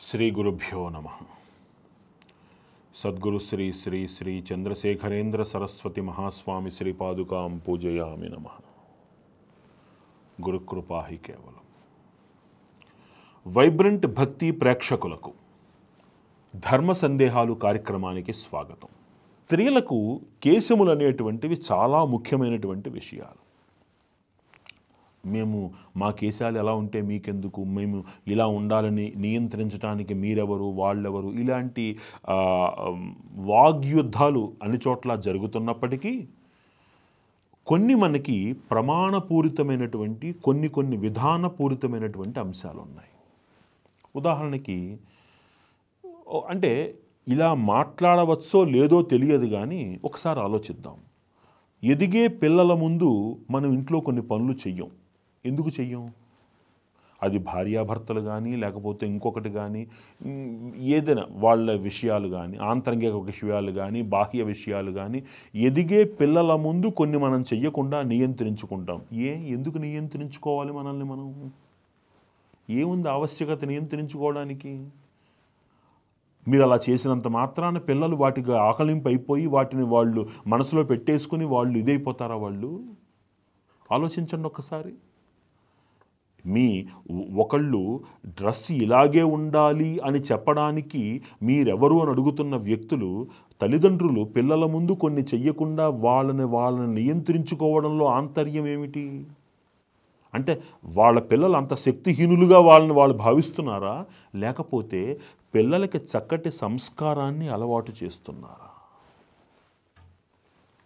శ్రీ గురుభ్యో నమః. సద్గురు శ్రీ శ్రీ శ్రీ చంద్రశేఖరేంద్ర సరస్వతి మహాస్వామి శ్రీపాదుకాం పూజయామి నమః. గురుకృపా హి కేవలం. వైబ్రెంట్ భక్తి ప్రేక్షకులకు ధర్మ సందేహాలు కార్యక్రమానికి స్వాగతం. స్త్రీలకు కేశములు అనేటువంటివి చాలా ముఖ్యమైనటువంటి విషయాలు. మేము మా కేశాలు ఎలా ఉంటే మీకెందుకు, మేము ఇలా ఉండాలని నియంత్రించడానికి మీరెవరు వాళ్ళెవరు, ఇలాంటి వాగ్యుద్ధాలు అన్ని చోట్ల జరుగుతున్నప్పటికీ కొన్ని మనకి ప్రమాణపూరితమైనటువంటి కొన్ని విధానపూరితమైనటువంటి అంశాలు ఉన్నాయి. ఉదాహరణకి అంటే ఇలా మాట్లాడవచ్చో లేదో తెలియదు, కానీ ఒకసారి ఆలోచిద్దాం. ఎదిగే పిల్లల ముందు మనం ఇంట్లో కొన్ని పనులు చెయ్యం. ఎందుకు చెయ్యం? అది భార్యాభర్తలు కానీ, లేకపోతే ఇంకొకటి కానీ, ఏదైనా వాళ్ళ విషయాలు కానీ, ఆంతరంగిక విషయాలు కానీ, బాహ్య విషయాలు కానీ, ఎదిగే పిల్లల ముందు కొన్ని మనం చెయ్యకుండా నియంత్రించుకుంటాం. ఎందుకు నియంత్రించుకోవాలి మనల్ని మనం? ఏముంది ఆవశ్యకత నియంత్రించుకోవడానికి? మీరు అలా చేసినంత మాత్రాన పిల్లలు వాటికి ఆకలింపు అయిపోయి వాటిని వాళ్ళు మనసులో పెట్టేసుకుని వాళ్ళు ఇదైపోతారా? వాళ్ళు ఆలోచించండి ఒక్కసారి. ఒకళ్ళు డ్రెస్ ఇలాగే ఉండాలి అని చెప్పడానికి మీరెవరు అని అడుగుతున్న వ్యక్తులు, తల్లిదండ్రులు పిల్లల ముందు కొన్ని చెయ్యకుండా వాళ్ళని నియంత్రించుకోవడంలో ఆంతర్యం ఏమిటి? అంటే వాళ్ళ పిల్లలు అంత శక్తిహీనులుగా వాళ్ళు భావిస్తున్నారా, లేకపోతే పిల్లలకి చక్కటి సంస్కారాన్ని అలవాటు చేస్తున్నారా?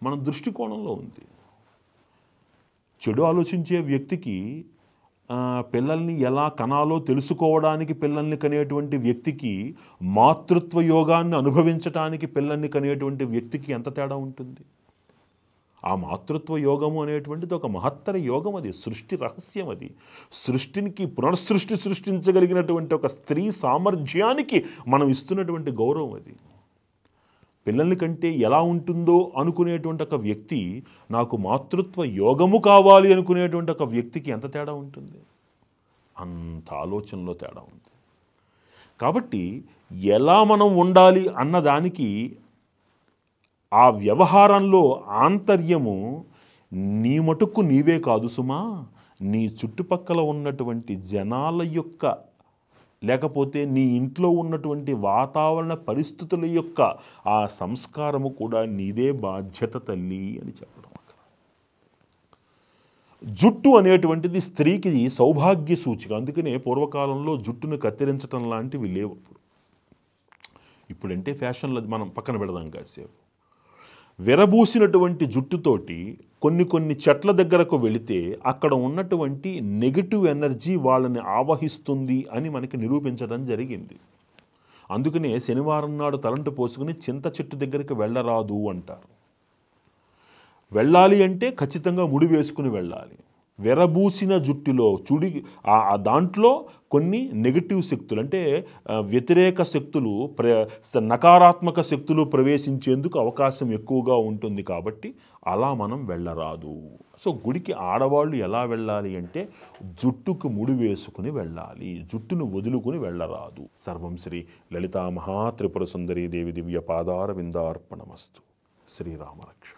మన దృష్టికోణంలో ఉంది. చెడు ఆలోచించే వ్యక్తికి పిల్లల్ని ఎలా కనాలో తెలుసుకోవడానికి పిల్లల్ని కనేటువంటి వ్యక్తికి, మాతృత్వ యోగాన్ని అనుభవించటానికి పిల్లల్ని కనేటువంటి వ్యక్తికి ఎంత తేడా ఉంటుంది? ఆ మాతృత్వ యోగము అనేటువంటిది ఒక మహత్తర యోగం. అది సృష్టి రహస్యం. అది సృష్టికి సృష్టించగలిగినటువంటి ఒక స్త్రీ సామర్థ్యానికి మనం ఇస్తున్నటువంటి గౌరవం. అది పిల్లల్ని కంటే ఎలా ఉంటుందో అనుకునేటువంటి ఒక వ్యక్తి, నాకు మాతృత్వ యోగము కావాలి అనుకునేటువంటి ఒక వ్యక్తికి ఎంత తేడా ఉంటుంది? అంత ఆలోచనలో తేడా ఉంది. కాబట్టి ఎలా మనం ఉండాలి అన్నదానికి ఆ వ్యవహారంలో ఆంతర్యము నీ మటుకు నీవే కాదు సుమా, నీ చుట్టుపక్కల ఉన్నటువంటి జనాల యొక్క, లేకపోతే నీ ఇంట్లో ఉన్నటువంటి వాతావరణ పరిస్థితుల యొక్క ఆ సంస్కారము కూడా నీదే బాధ్యత తల్లి అని చెప్పడం. అక్కడ జుట్టు అనేటువంటిది స్త్రీకి సౌభాగ్య సూచిక. అందుకనే పూర్వకాలంలో జుట్టును కత్తిరించడం లాంటివి లేవు. ఇప్పుడంటే ఫ్యాషన్లో మనం పక్కన పెడదాం కాసేపు. విరబూసినటువంటి జుట్టుతోటి కొన్ని చెట్ల దగ్గరకు వెళితే అక్కడ ఉన్నటువంటి నెగిటివ్ ఎనర్జీ వాళ్ళని ఆవహిస్తుంది అని మనకి నిరూపించడం జరిగింది. అందుకనే శనివారం నాడు తలంటు పోసుకుని చింత చెట్టు దగ్గరికి వెళ్ళరాదు అంటారు. వెళ్ళాలి అంటే ఖచ్చితంగా ముడి వేసుకుని వెళ్ళాలి. విరబూసిన జుట్టులో దాంట్లో కొన్ని నెగిటివ్ శక్తులు, అంటే వ్యతిరేక శక్తులు, నకారాత్మక శక్తులు ప్రవేశించేందుకు అవకాశం ఎక్కువగా ఉంటుంది. కాబట్టి అలా మనం వెళ్ళరాదు. సో గుడికి ఆడవాళ్ళు ఎలా వెళ్ళాలి అంటే జుట్టుకు ముడి వేసుకుని వెళ్ళాలి, జుట్టును వదులుకుని వెళ్ళరాదు. సర్వం శ్రీ లలితా మహాత్రిపుర సుందరీ దేవి దివ్య పాదార విందార్పణమస్తు. శ్రీరామరక్ష.